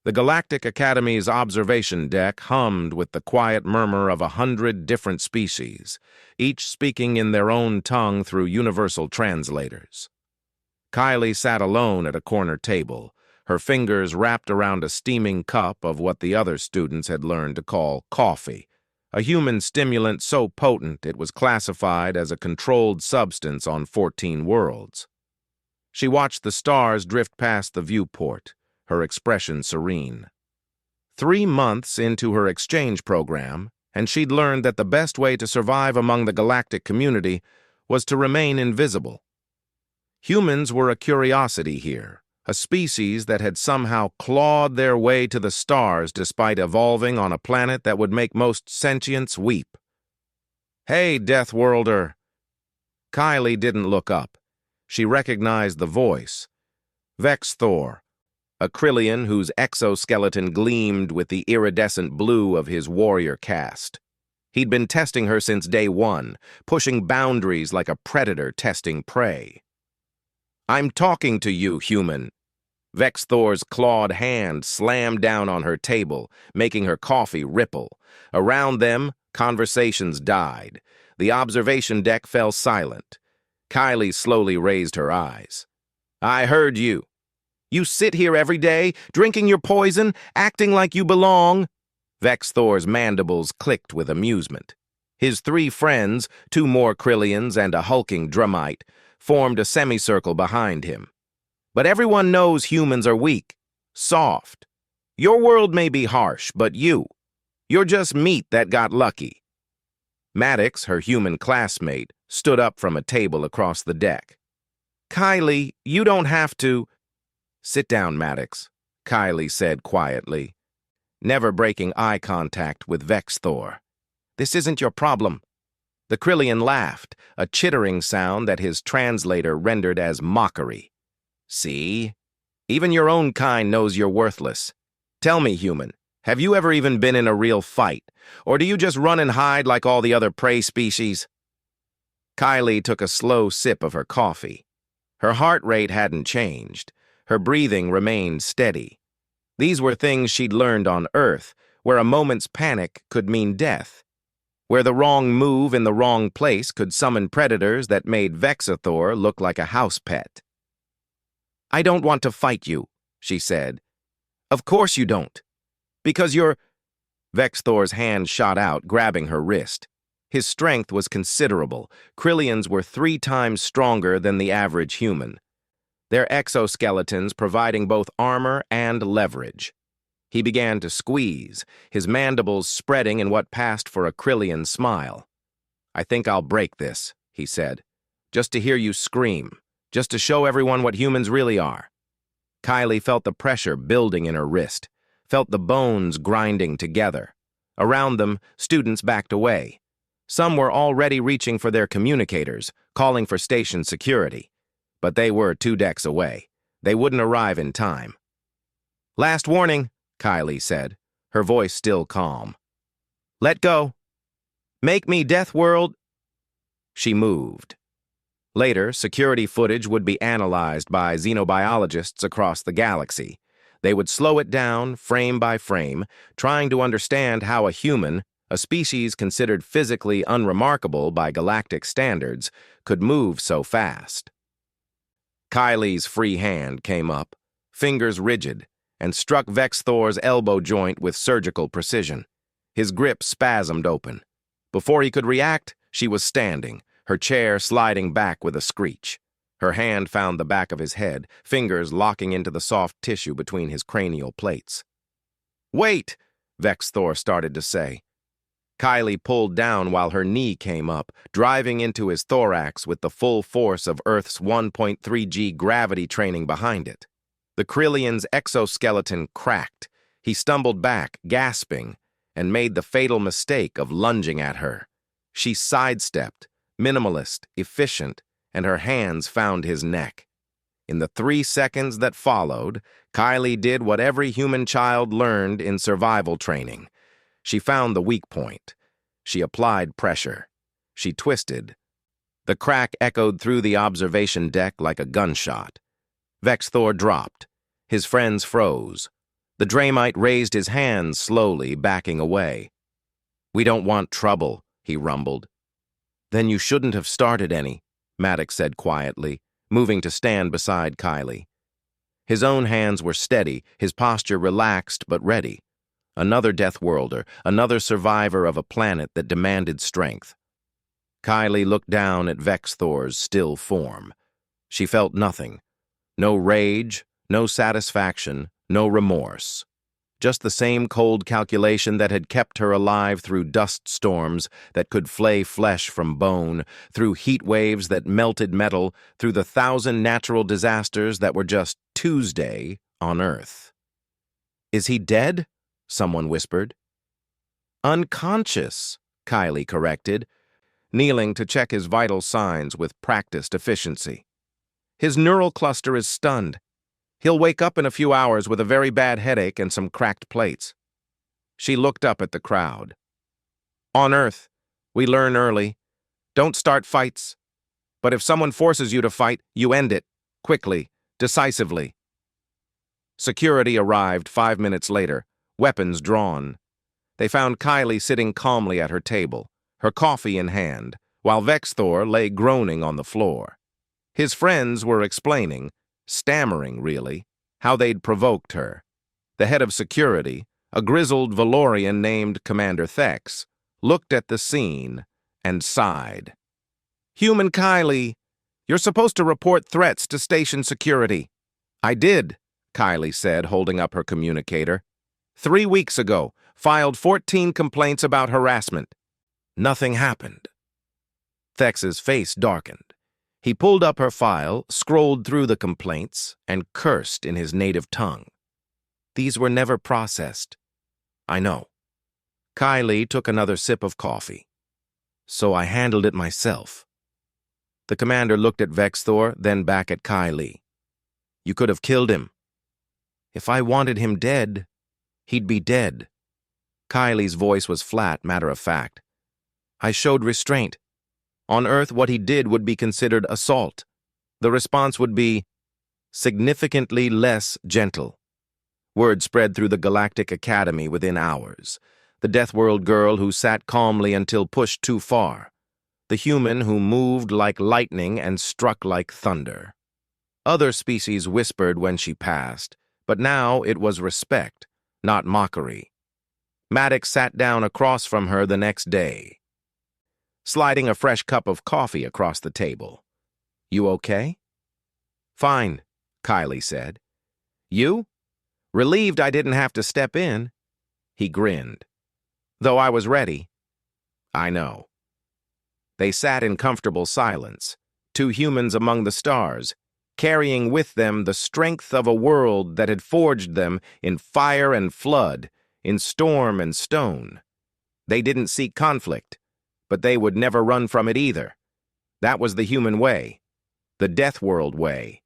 The Galactic Academy's observation deck hummed with the quiet murmur of 100 different species, each speaking in their own tongue through universal translators. Kylie sat alone at a corner table, her fingers wrapped around a steaming cup of what the other students had learned to call coffee, a human stimulant so potent it was classified as a controlled substance on 14 worlds. She watched the stars drift past the viewport, her expression serene. 3 months into her exchange program, and she'd learned that the best way to survive among the galactic community was to remain invisible. Humans were a curiosity here, a species that had somehow clawed their way to the stars despite evolving on a planet that would make most sentients weep. "Hey, Deathworlder!" Kylie didn't look up. She recognized the voice. Vexthor, a Krillian whose exoskeleton gleamed with the iridescent blue of his warrior caste. He'd been testing her since day one, pushing boundaries like a predator testing prey. "I'm talking to you, human." Vexthor's clawed hand slammed down on her table, making her coffee ripple. Around them, conversations died. The observation deck fell silent. Kylie slowly raised her eyes. "I heard you. You sit here every day, drinking your poison, acting like you belong." Vexthor's mandibles clicked with amusement. His 3 friends, 2 more Krillians and a hulking Drumite, formed a semicircle behind him. "But everyone knows humans are weak, soft. Your world may be harsh, but you're just meat that got lucky." Maddox, her human classmate, stood up from a table across the deck. "Kylie, you don't have to—" "Sit down, Maddox," Kylie said quietly, never breaking eye contact with Vexthor. "This isn't your problem." The Krillian laughed, a chittering sound that his translator rendered as mockery. "See? Even your own kind knows you're worthless. Tell me, human, have you ever even been in a real fight? Or do you just run and hide like all the other prey species?" Kylie took a slow sip of her coffee. Her heart rate hadn't changed. Her breathing remained steady. These were things she'd learned on Earth, where a moment's panic could mean death, where the wrong move in the wrong place could summon predators that made Vexthor look like a house pet. "I don't want to fight you," she said. "Of course you don't. Because you're—" Vexthor's hand shot out, grabbing her wrist. His strength was considerable. Krillians were 3 times stronger than the average human, their exoskeletons providing both armor and leverage. He began to squeeze, his mandibles spreading in what passed for a Krillian smile. "I think I'll break this," he said, "just to hear you scream, just to show everyone what humans really are." Kylie felt the pressure building in her wrist, felt the bones grinding together. Around them, students backed away. Some were already reaching for their communicators, calling for station security. But they were 2 decks away. They wouldn't arrive in time. "Last warning," Kylie said, her voice still calm. "Let go. Make me Deathworld." She moved. Later, security footage would be analyzed by xenobiologists across the galaxy. They would slow it down, frame by frame, trying to understand how a human, a species considered physically unremarkable by galactic standards, could move so fast. Kylie's free hand came up, fingers rigid, and struck Vexthor's elbow joint with surgical precision. His grip spasmed open. Before he could react, she was standing, her chair sliding back with a screech. Her hand found the back of his head, fingers locking into the soft tissue between his cranial plates. "Wait!" Vexthor started to say. Kylie pulled down while her knee came up, driving into his thorax with the full force of Earth's 1.3G gravity training behind it. The Krillian's exoskeleton cracked. He stumbled back, gasping, and made the fatal mistake of lunging at her. She sidestepped, minimalist, efficient, and her hands found his neck. In the 3 seconds that followed, Kylie did what every human child learned in survival training. She found the weak point. She applied pressure. She twisted. The crack echoed through the observation deck like a gunshot. Vexthor dropped. His friends froze. The Draymite raised his hands slowly, backing away. "We don't want trouble," he rumbled. "Then you shouldn't have started any," Maddox said quietly, moving to stand beside Kylie. His own hands were steady, his posture relaxed but ready. Another Deathworlder, another survivor of a planet that demanded strength. Kylie looked down at Vexthor's still form. She felt nothing. No rage, no satisfaction, no remorse. Just the same cold calculation that had kept her alive through dust storms that could flay flesh from bone, through heat waves that melted metal, through the 1,000 natural disasters that were just Tuesday on Earth. "Is he dead?" someone whispered. "Unconscious," Kylie corrected, kneeling to check his vital signs with practiced efficiency. "His neural cluster is stunned. He'll wake up in a few hours with a very bad headache and some cracked plates." She looked up at the crowd. "On Earth, we learn early. Don't start fights. But if someone forces you to fight, you end it, quickly, decisively." Security arrived 5 minutes later, weapons drawn. They found Kylie sitting calmly at her table, her coffee in hand, while Vexthor lay groaning on the floor. His friends were explaining, stammering really, how they'd provoked her. The head of security, a grizzled Valorian named Commander Thex, looked at the scene and sighed. "Human Kylie, you're supposed to report threats to station security." "I did," Kylie said, holding up her communicator. 3 weeks ago, filed 14 complaints about harassment. Nothing happened." Thex's face darkened. He pulled up her file, scrolled through the complaints, and cursed in his native tongue. "These were never processed." "I know." Kylie took another sip of coffee. "So I handled it myself." The commander looked at Vexthor, then back at Kylie. "You could have killed him." "If I wanted him dead, he'd be dead." Kylie's voice was flat, matter-of-fact. "I showed restraint. On Earth, what he did would be considered assault. The response would be significantly less gentle." Word spread through the Galactic Academy within hours. The Deathworld girl who sat calmly until pushed too far. The human who moved like lightning and struck like thunder. Other species whispered when she passed, but now it was respect, not mockery. Maddox sat down across from her the next day, sliding a fresh cup of coffee across the table. "You okay?" "Fine," Kylie said. "You?" "Relieved I didn't have to step in." He grinned. "Though I was ready." "I know." They sat in comfortable silence, two humans among the stars, carrying with them the strength of a world that had forged them in fire and flood, in storm and stone. They didn't seek conflict, but they would never run from it either. That was the human way, the Deathworld way.